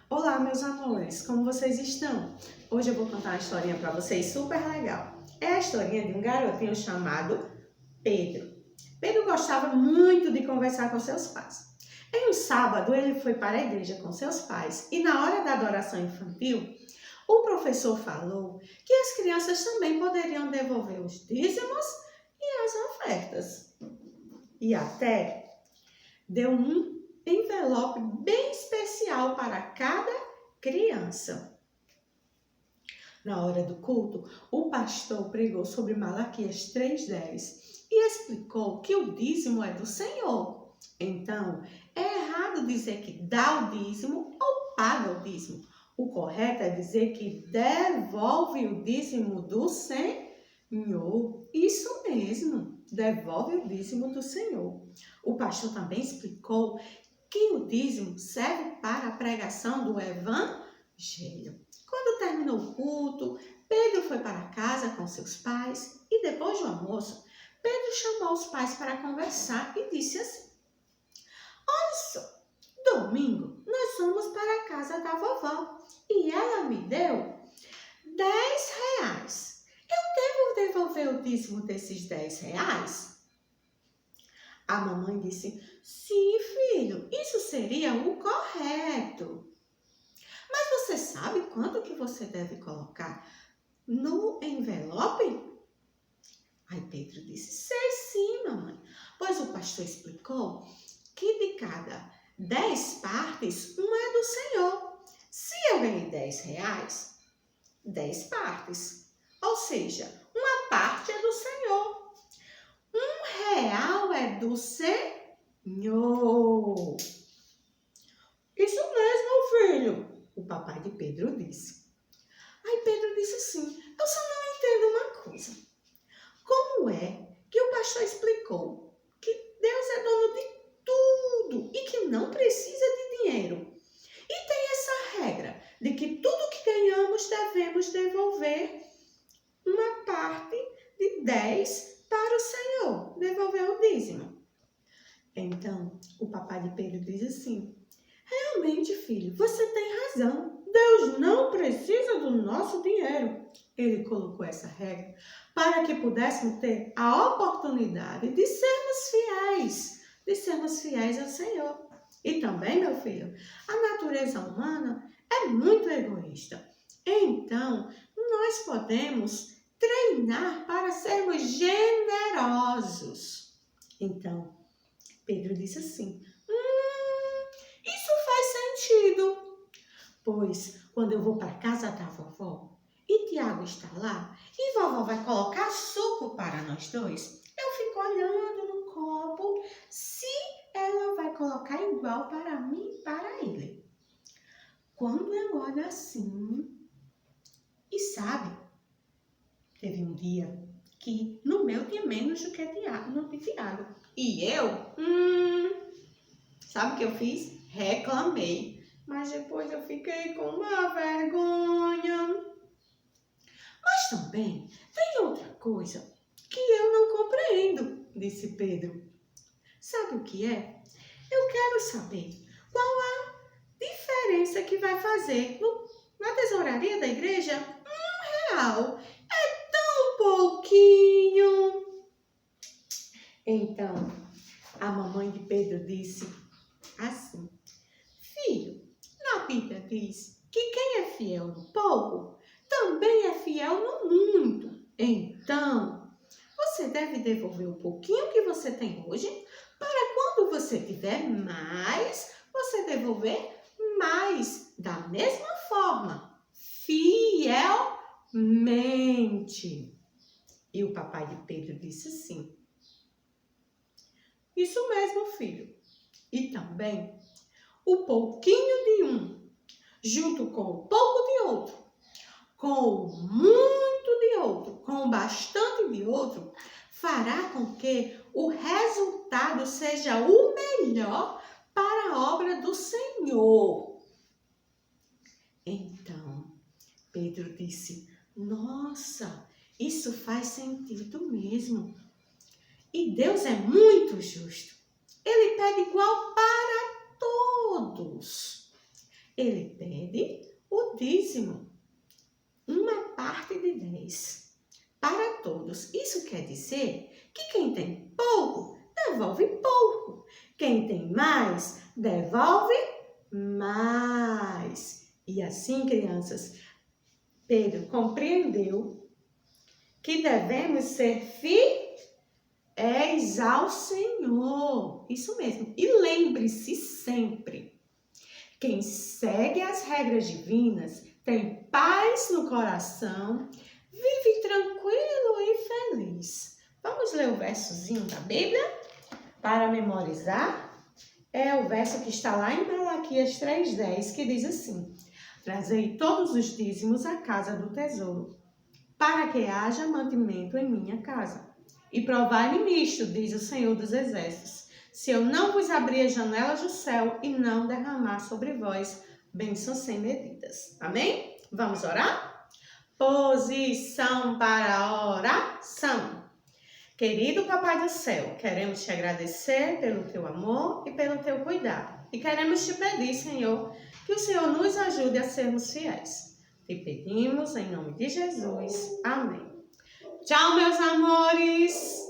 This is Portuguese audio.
Olá, meus amores, como vocês estão? Hoje eu vou contar uma historinha para vocês super legal. É a historinha de um garotinho chamado Pedro. Pedro gostava muito de conversar com seus pais. Em um sábado, ele foi para a igreja com seus pais e na hora da adoração infantil, o professor falou que as crianças também poderiam devolver os dízimos e as ofertas. E até deu um envelope bem especial para cada criança. Na hora do culto, o pastor pregou sobre Malaquias 3:10 e explicou que o dízimo é do Senhor. Então, é errado dizer que dá o dízimo ou paga o dízimo. O correto é dizer que devolve o dízimo do Senhor. Isso mesmo, devolve o dízimo do Senhor. O pastor também explicou que o dízimo serve para a pregação do evangelho. Quando terminou o culto, Pedro foi para casa com seus pais e depois do almoço, Pedro chamou os pais para conversar e disse assim: olha só, domingo nós fomos para a casa da vovó e ela me deu 10 reais. Eu devo devolver o dízimo desses 10 reais? A mamãe disse: sim, filho, isso seria o correto. Mas você sabe quanto que você deve colocar no envelope? Aí Pedro disse: sei sim, mamãe. Pois o pastor explicou que de cada 10 partes, uma é do Senhor. Se eu ganhei 10 reais, 10 partes. Ou seja, uma parte é do Senhor. R$1 é do Senhor. Isso mesmo, filho, o papai de Pedro disse. Aí Pedro disse assim: eu só não entendo uma coisa. Como é que o pastor explicou que Deus é dono de tudo e que não precisa de dinheiro? E tem essa regra de que tudo que ganhamos devemos devolver uma parte de 10 para o Senhor, devolver o dízimo. Então, o papai de Pedro diz assim: realmente, filho, você tem razão. Deus não precisa do nosso dinheiro. Ele colocou essa regra para que pudéssemos ter a oportunidade de sermos fiéis ao Senhor. E também, meu filho, a natureza humana é muito egoísta. Então, nós podemos treinar para sermos generosos. Então, Pedro disse assim: isso faz sentido. Pois, quando eu vou para a casa da vovó e Tiago está lá e vovó vai colocar suco para nós dois, eu fico olhando no copo se ela vai colocar igual para mim e para ele. Quando eu olho assim, e sabe, teve um dia que no meu tinha menos do que no de Tiago. E eu, sabe o que eu fiz? Reclamei. Mas depois eu fiquei com uma vergonha. Mas também tem outra coisa que eu não compreendo, disse Pedro. Sabe o que é? Eu quero saber qual a diferença que vai fazer na tesouraria da igreja R$1. É tão pouquinho. Então, a mamãe de Pedro disse assim: filho, a Bíblia diz que quem é fiel no pouco, também é fiel no muito. Então, você deve devolver o pouquinho que você tem hoje, para quando você tiver mais, você devolver mais. Da mesma forma, fielmente. E o papai de Pedro disse sim: isso mesmo, filho. E também o pouquinho de um, junto com o pouco de outro, com o muito de outro, com o bastante de outro, fará com que o resultado seja o melhor para a obra do Senhor. Então, Pedro disse: nossa, isso faz sentido mesmo. E Deus é muito justo. Ele pede igual para todos. Ele pede o dízimo, uma parte de 10 para todos. Isso quer dizer que quem tem pouco, devolve pouco. Quem tem mais, devolve mais. E assim, crianças, Pedro compreendeu que devemos ser fiéis ao Senhor. Isso mesmo. E lembre-se sempre, quem segue as regras divinas tem paz no coração, vive tranquilo e feliz. Vamos ler o versozinho da Bíblia para memorizar? É o verso que está lá em Malaquias 3:10, que diz assim: Trazei todos os dízimos à casa do tesouro, para que haja mantimento em minha casa. E provai-me nisto, diz o Senhor dos Exércitos, se eu não vos abrir as janelas do céu e não derramar sobre vós bênçãos sem medidas. Amém? Vamos orar? Posição para a oração. Querido Papai do Céu, queremos te agradecer pelo teu amor e pelo teu cuidado. E queremos te pedir, Senhor, que o Senhor nos ajude a sermos fiéis. Te pedimos em nome de Jesus. Amém. Tchau, meus amores!